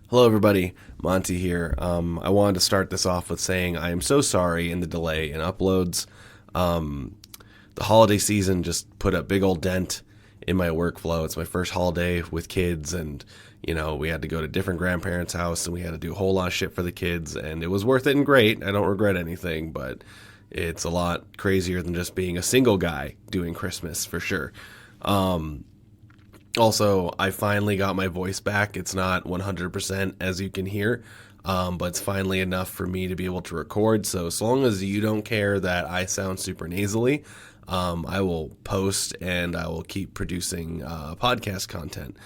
Hello, everybody. Monty here. I wanted to start this off with saying I am so sorry in the delay in uploads. The holiday season just put a big old dent in my workflow. It's my first holiday with kids, and we had to go to different grandparents' house, and we had to do a whole lot of shit for the kids, and it was worth it and great. I don't regret anything, but it's a lot crazier than just being a single guy doing Christmas for sure. Also, I finally got my voice back. It's not 100% as you can hear, but it's finally enough for me to be able to record. So as long as you don't care that I sound super nasally, I will post and I will keep producing podcast content.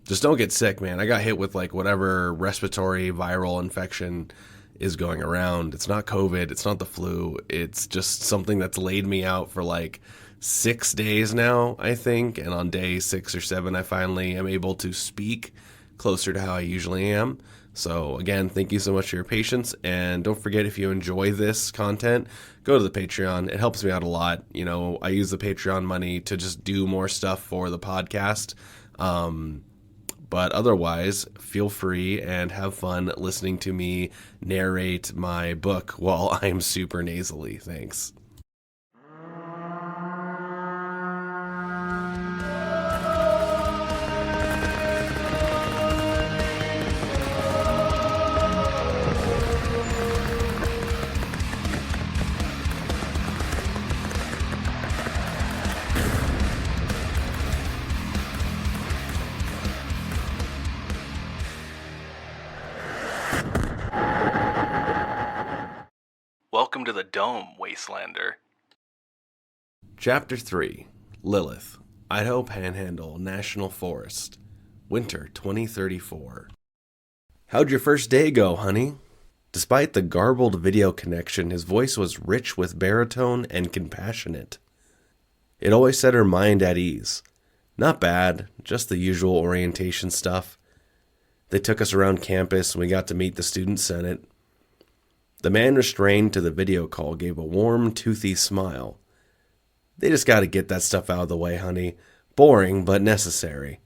Just don't get sick, man. I got hit with like whatever respiratory viral infection is going around. It's not COVID. It's not the flu. It's just something that's laid me out for like 6 days now, I think. And on day 6 or 7, I finally am able to speak closer to how I usually am. So again, thank you so much for your patience. And don't forget, if you enjoy this content, go to the Patreon. It helps me out a lot. I use the Patreon money to just do more stuff for the podcast. But otherwise, feel free and have fun listening to me narrate my book while I'm super nasally. Thanks. Welcome to the Dome, Wastelander. Chapter 3, Lilith, Idaho Panhandle National Forest, Winter 2034. How'd your first day go, honey? Despite the garbled video connection, his voice was rich with baritone and compassionate. It always set her mind at ease. Not bad, just the usual orientation stuff. They took us around campus and we got to meet the student senate. The man restrained to the video call gave a warm, toothy smile. They just got to get that stuff out of the way, honey. Boring, but necessary.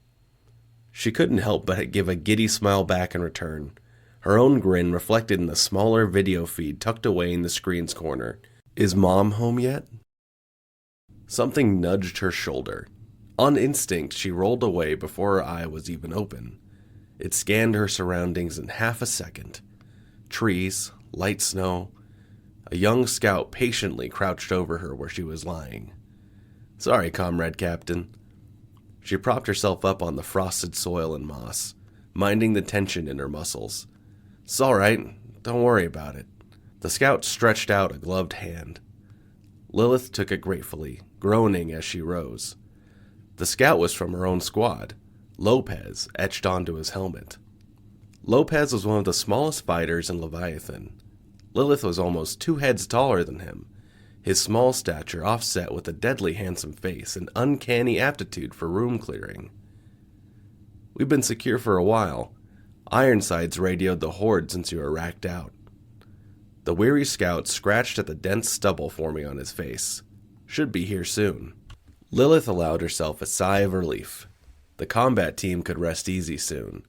She couldn't help but give a giddy smile back in return, her own grin reflected in the smaller video feed tucked away in the screen's corner. Is Mom home yet? Something nudged her shoulder. On instinct, she rolled away before her eye was even open. It scanned her surroundings in half a second. Trees, light snow. A young scout patiently crouched over her where she was lying. Sorry, Comrade Captain. She propped herself up on the frosted soil and moss, minding the tension in her muscles. It's all right. Don't worry about it. The scout stretched out a gloved hand. Lilith took it gratefully, groaning as she rose. The scout was from her own squad, Lopez etched onto his helmet. Lopez was one of the smallest fighters in Leviathan. Lilith was almost 2 heads taller than him, his small stature offset with a deadly handsome face and uncanny aptitude for room clearing. We've been secure for a while. Ironsides radioed the horde since you were racked out. The weary scout scratched at the dense stubble forming on his face. Should be here soon. Lilith allowed herself a sigh of relief. The combat team could rest easy soon.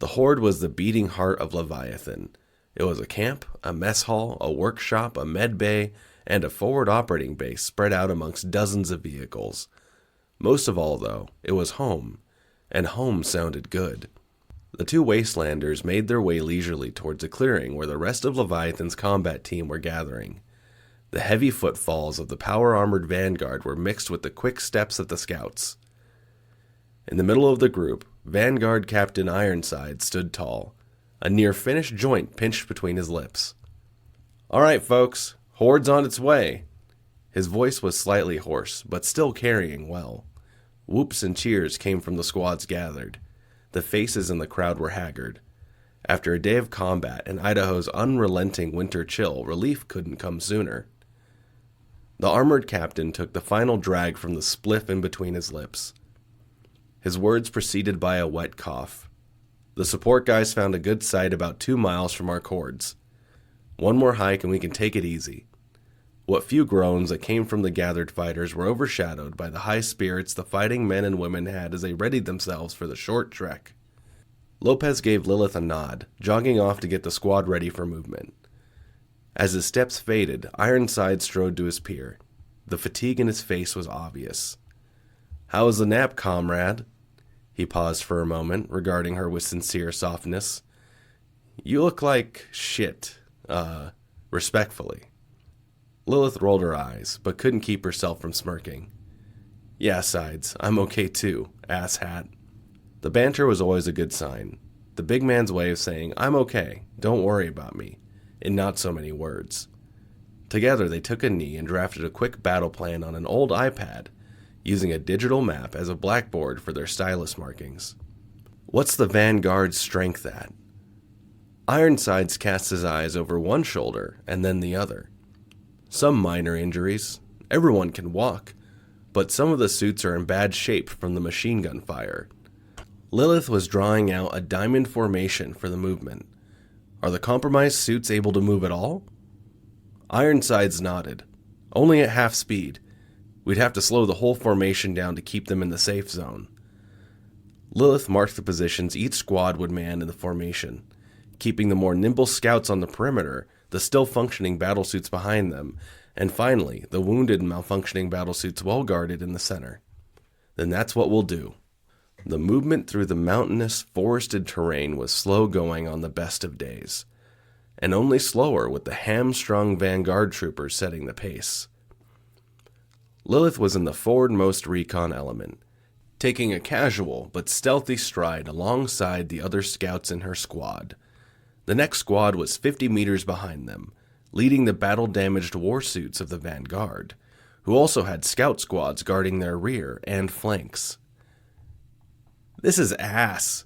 The horde was the beating heart of Leviathan. It was a camp, a mess hall, a workshop, a med bay, and a forward operating base spread out amongst dozens of vehicles. Most of all, though, it was home, and home sounded good. The two Wastelanders made their way leisurely towards a clearing where the rest of Leviathan's combat team were gathering. The heavy footfalls of the power-armored vanguard were mixed with the quick steps of the scouts. In the middle of the group, Vanguard Captain Ironside stood tall, a near-finished joint pinched between his lips. All right, folks, horde's on its way. His voice was slightly hoarse, but still carrying well. Whoops and cheers came from the squads gathered. The faces in the crowd were haggard. After a day of combat and Idaho's unrelenting winter chill, relief couldn't come sooner. The armored captain took the final drag from the spliff in between his lips. His words preceded by a wet cough. The support guys found a good site about 2 miles from our cords. One more hike and we can take it easy. What few groans that came from the gathered fighters were overshadowed by the high spirits the fighting men and women had as they readied themselves for the short trek. Lopez gave Lilith a nod, jogging off to get the squad ready for movement. As his steps faded, Ironside strode to his peer. The fatigue in his face was obvious. "How was the nap, comrade?" He paused for a moment, regarding her with sincere softness. "You look like shit, respectfully." Lilith rolled her eyes, but couldn't keep herself from smirking. "Yeah, Sides, I'm okay too, asshat." The banter was always a good sign. The big man's way of saying, "I'm okay, don't worry about me," in not so many words. Together they took a knee and drafted a quick battle plan on an old iPad, using a digital map as a blackboard for their stylus markings. What's the Vanguard's strength at? Ironsides cast his eyes over one shoulder and then the other. Some minor injuries. Everyone can walk, but some of the suits are in bad shape from the machine gun fire. Lilith was drawing out a diamond formation for the movement. Are the compromised suits able to move at all? Ironsides nodded. Only at half speed. We'd have to slow the whole formation down to keep them in the safe zone. Lilith marked the positions each squad would man in the formation, keeping the more nimble scouts on the perimeter, the still functioning battlesuits behind them, and finally, the wounded and malfunctioning battlesuits well guarded in the center. Then that's what we'll do. The movement through the mountainous, forested terrain was slow going on the best of days, and only slower with the hamstrung Vanguard troopers setting the pace. Lilith was in the forwardmost recon element, taking a casual but stealthy stride alongside the other scouts in her squad. The next squad was 50 meters behind them, leading the battle-damaged warsuits of the Vanguard, who also had scout squads guarding their rear and flanks. "This is ass,"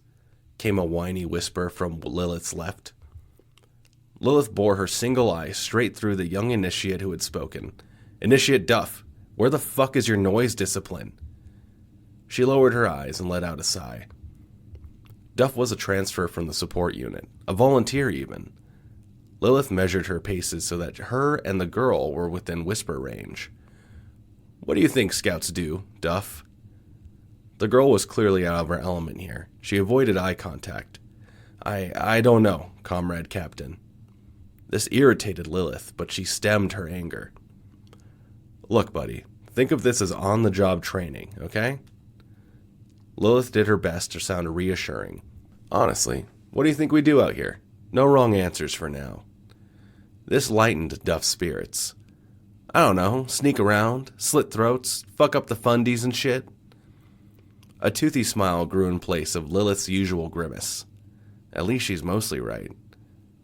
came a whiny whisper from Lilith's left. Lilith bore her single eye straight through the young initiate who had spoken. "Initiate Duff, where the fuck is your noise discipline?" She lowered her eyes and let out a sigh. Duff was a transfer from the support unit, a volunteer even. Lilith measured her paces so that her and the girl were within whisper range. "What do you think scouts do, Duff?" The girl was clearly out of her element here. She avoided eye contact. I don't know, Comrade Captain." This irritated Lilith, but she stemmed her anger. "Look, buddy, think of this as on-the-job training, okay?" Lilith did her best to sound reassuring. "Honestly, what do you think we do out here? No wrong answers for now." This lightened Duff's spirits. "I don't know, sneak around, slit throats, fuck up the fundies and shit." A toothy smile grew in place of Lilith's usual grimace. At least she's mostly right.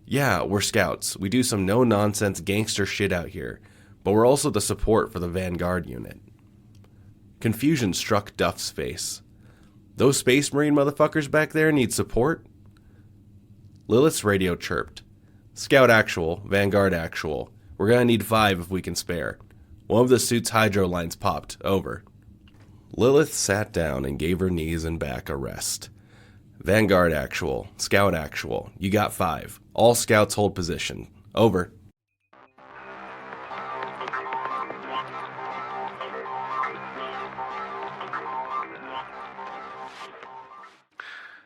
"Yeah, we're scouts. We do some no-nonsense gangster shit out here, but we're also the support for the Vanguard unit." Confusion struck Duff's face. "Those Space Marine motherfuckers back there need support?" Lilith's radio chirped. "Scout actual, Vanguard actual. We're gonna need 5 if we can spare. One of the suit's hydro lines popped. Over." Lilith sat down and gave her knees and back a rest. "Vanguard actual, Scout actual. You got 5. All scouts hold position. Over."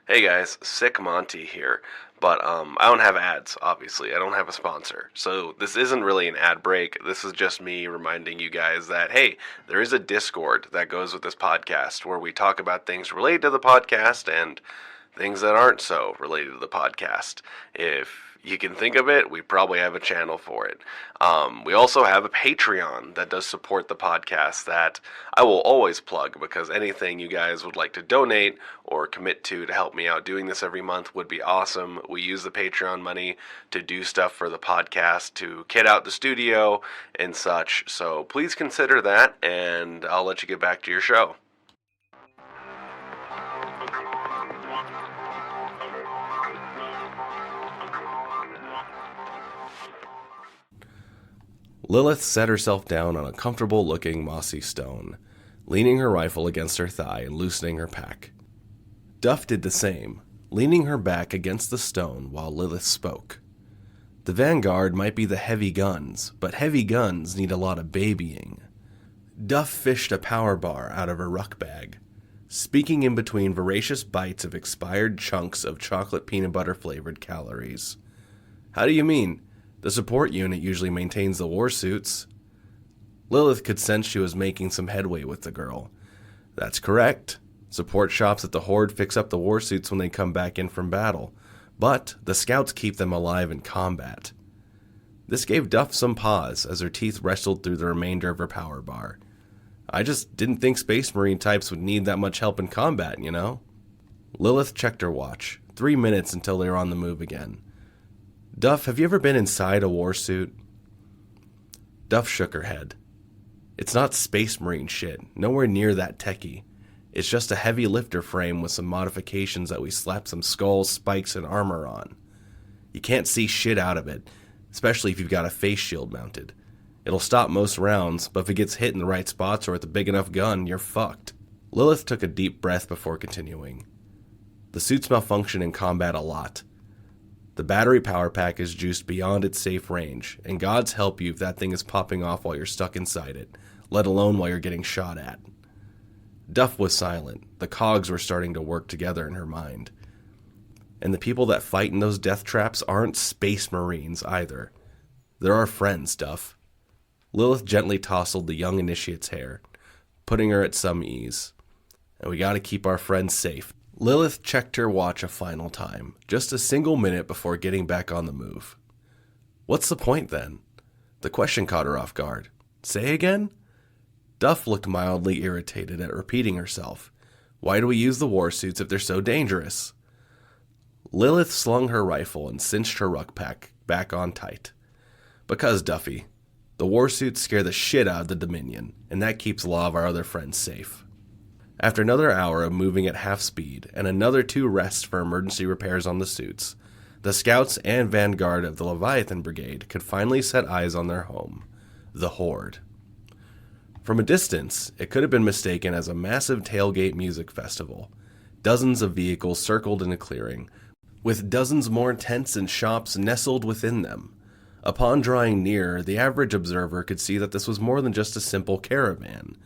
Hey guys, Sick Monty here, but I don't have ads, obviously. I don't have a sponsor, so this isn't really an ad break. This is just me reminding you guys that, hey, there is a Discord that goes with this podcast where we talk about things related to the podcast and things that aren't so related to the podcast. If you can think of it, we probably have a channel for it. We also have a Patreon that does support the podcast that I will always plug, because anything you guys would like to donate or commit to help me out doing this every month would be awesome. We use the Patreon money to do stuff for the podcast, to kit out the studio and such, so please consider that, and I'll let you get back to your show. Lilith set herself down on a comfortable-looking mossy stone, leaning her rifle against her thigh and loosening her pack. Duff did the same, leaning her back against the stone while Lilith spoke. The Vanguard might be the heavy guns, but heavy guns need a lot of babying. Duff fished a power bar out of her ruck bag. speaking in between voracious bites of expired chunks of chocolate peanut butter flavored calories. How do you mean? The support unit usually maintains the war suits. Lilith could sense she was making some headway with the girl. That's correct. Support shops at the Horde fix up the war suits when they come back in from battle, but the scouts keep them alive in combat. This gave Duff some pause as her teeth wrestled through the remainder of her power bar. I just didn't think Space Marine types would need that much help in combat, you know? Lilith checked her watch. 3 minutes until they were on the move again. Duff, have you ever been inside a war suit? Duff shook her head. It's not Space Marine shit, nowhere near that techie. It's just a heavy lifter frame with some modifications that we slap some skulls, spikes, and armor on. You can't see shit out of it, especially if you've got a face shield mounted. It'll stop most rounds, but if it gets hit in the right spots or with a big enough gun, you're fucked. Lilith took a deep breath before continuing. The suits malfunction in combat a lot. The battery power pack is juiced beyond its safe range, and God's help you if that thing is popping off while you're stuck inside it, let alone while you're getting shot at. Duff was silent. The cogs were starting to work together in her mind. And the people that fight in those death traps aren't Space Marines either. They're our friends, Duff. Lilith gently tousled the young initiate's hair, putting her at some ease. And we gotta keep our friends safe. Lilith checked her watch a final time, just a single minute before getting back on the move. What's the point then? The question caught her off guard. Say again? Duff looked mildly irritated at repeating herself. Why do we use the war suits if they're so dangerous? Lilith slung her rifle and cinched her ruckpack back on tight. Because, Duffy, the war suits scare the shit out of the Dominion, and that keeps a lot of our other friends safe. After another hour of moving at half speed and another 2 rests for emergency repairs on the suits, the scouts and vanguard of the Leviathan Brigade could finally set eyes on their home, the Horde. From a distance, it could have been mistaken as a massive tailgate music festival. Dozens of vehicles circled in a clearing, with dozens more tents and shops nestled within them. Upon drawing near, the average observer could see that this was more than just a simple caravan.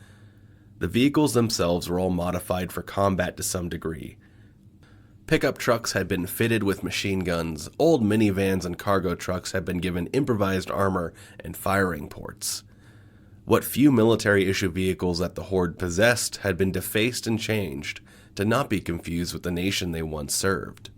The vehicles themselves were all modified for combat to some degree. Pickup trucks had been fitted with machine guns, old minivans and cargo trucks had been given improvised armor and firing ports. What few military-issue vehicles that the Horde possessed had been defaced and changed to not be confused with the nation they once served.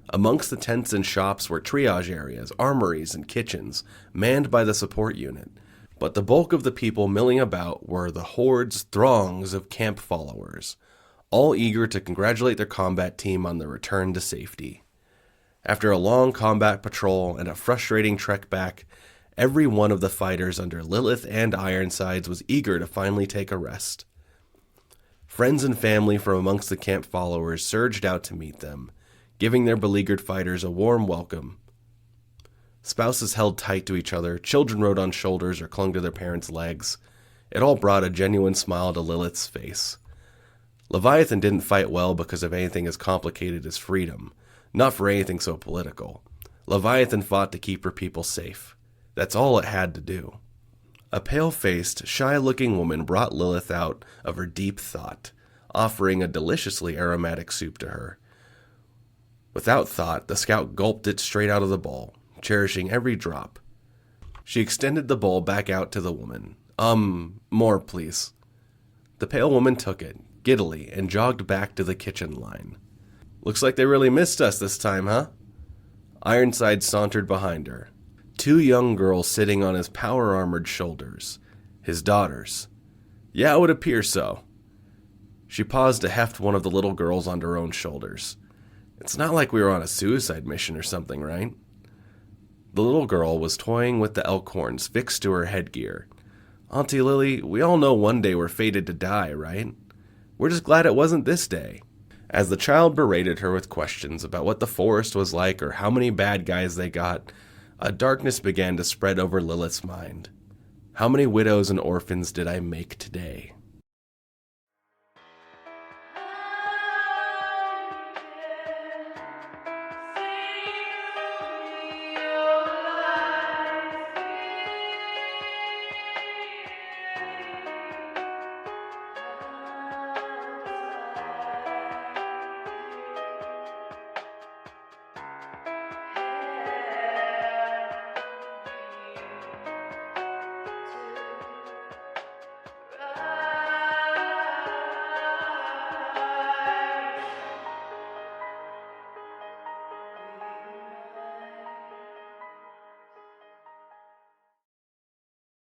Amongst the tents and shops were triage areas, armories, and kitchens, manned by the support unit. But the bulk of the people milling about were the Horde's throngs of camp followers, all eager to congratulate their combat team on their return to safety. After a long combat patrol and a frustrating trek back, every one of the fighters under Lilith and Ironsides was eager to finally take a rest. Friends and family from amongst the camp followers surged out to meet them, giving their beleaguered fighters a warm welcome. Spouses held tight to each other, children rode on shoulders or clung to their parents' legs. It all brought a genuine smile to Lilith's face. Leviathan didn't fight well because of anything as complicated as freedom, not for anything so political. Leviathan fought to keep her people safe. That's all it had to do. A pale-faced, shy-looking woman brought Lilith out of her deep thought, offering a deliciously aromatic soup to her. Without thought, the scout gulped it straight out of the bowl, cherishing every drop. She extended the bowl back out to the woman. More, please. The pale woman took it, giddily, and jogged back to the kitchen line. Looks like they really missed us this time, huh? Ironside sauntered behind her. 2 young girls sitting on his power-armored shoulders. His daughters. Yeah, it would appear so. She paused to heft one of the little girls onto her own shoulders. It's not like we were on a suicide mission or something, right? The little girl was toying with the elk horns fixed to her headgear. Auntie Lily, we all know one day we're fated to die, right? We're just glad it wasn't this day. As the child berated her with questions about what the forest was like or how many bad guys they got, a darkness began to spread over Lilith's mind. How many widows and orphans did I make today?